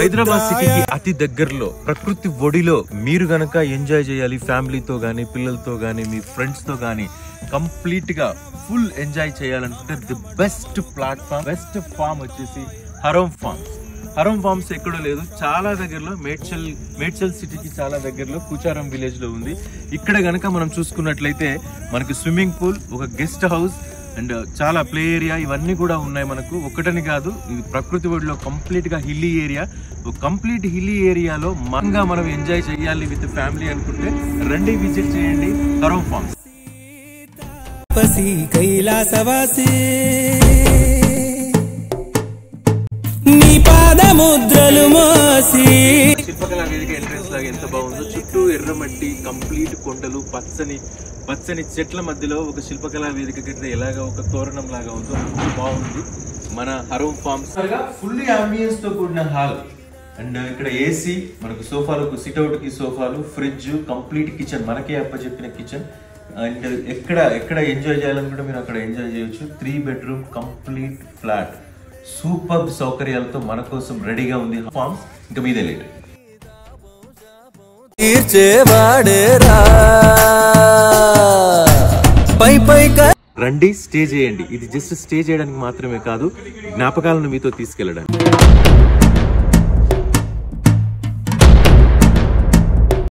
హైదరాబాద్ సిటీకి అతి దగ్గరలో ప్రకృతి ఒడిలో మీరు గనక ఎంజాయ్ చేయాలి ఫ్యామిలీతో గానీ పిల్లలతో గానీ మీ ఫ్రెండ్స్ తో గానీ కంప్లీట్ గా ఫుల్ ఎంజాయ్ చేయాలనుకుంటే the best platform best farm వచ్చేసి హరోం ఫార్మ్స్. హరోం ఫార్మ్స్ ఎక్కడో లేదు, చాలా దగ్గరలో మేడ్చల్ సిటీకి చాలా దగ్గరలో కూచారం విలేజ్ లో ఉంది. ఇక్కడ గనక మనం చూసుకున్నట్లయితే మనకి స్విమ్మింగ్ పూల్, ఒక గెస్ట్ హౌస్ అండ్ చాలా ప్లే ఏరియా ఇవన్నీ కూడా ఉన్నాయి మనకు. ఒకటని కాదు, ఇది ప్రకృతి ఒడిలో కంప్లీట్ గా హిల్లీ ఏరియా. కంప్లీట్ హిల్లీ ఏరియాలో మంగా మనం ఎంజాయ్ చేయాలి విత్ ఫ్యామిలీ అనుకుంటే రండి, విజిట్ చేయండి హరోం ఫార్మ్స్. కైలాసవాసి నీ పాదముద్రలు మోసి శిల్పకళా వేదిక ఎంట్రెన్స్ లాగా ఎంత బాగుందో, చుట్టూ ఎర్రమట్టి, కంప్లీట్ కొండలు, పచ్చని చెట్ల మధ్యలో ఒక శిల్పకళా వేదిక కడితే ఎలాగా ఒక తోరణం లాగా ఉందో అంత బాగుంది మన హరోం ఫార్మ్స్. ఫుల్లీ అంబియన్స్ తో కూడిన హాల్ అండ్ ఇక్కడ ఏసీ, మనకు సోఫాలు, సిట్అవుట్ కి సోఫాలు, ఫ్రిడ్జ్, కంప్లీట్ కిచెన్, మనకే అప్పచెప్పిన కిచెన్. అండ్ ఎక్కడ ఎంజాయ్ చేయాలనుకుంటే మీరు అక్కడ ఎంజాయ్ చేయొచ్చు. 3 బెడ్రూమ్ కంప్లీట్ ఫ్లాట్, సూపర్ సౌకర్యాలతో మన కోసం రెడీగా ఉంది ఫార్మ్స్. ఇంకా మీదే లేట్ రండి, స్టే చేయండి. ఇది జస్ట్ స్టే చేయడానికి మాత్రమే కాదు, జ్ఞాపకాలను మీతో తీసుకెళ్ళడానికి.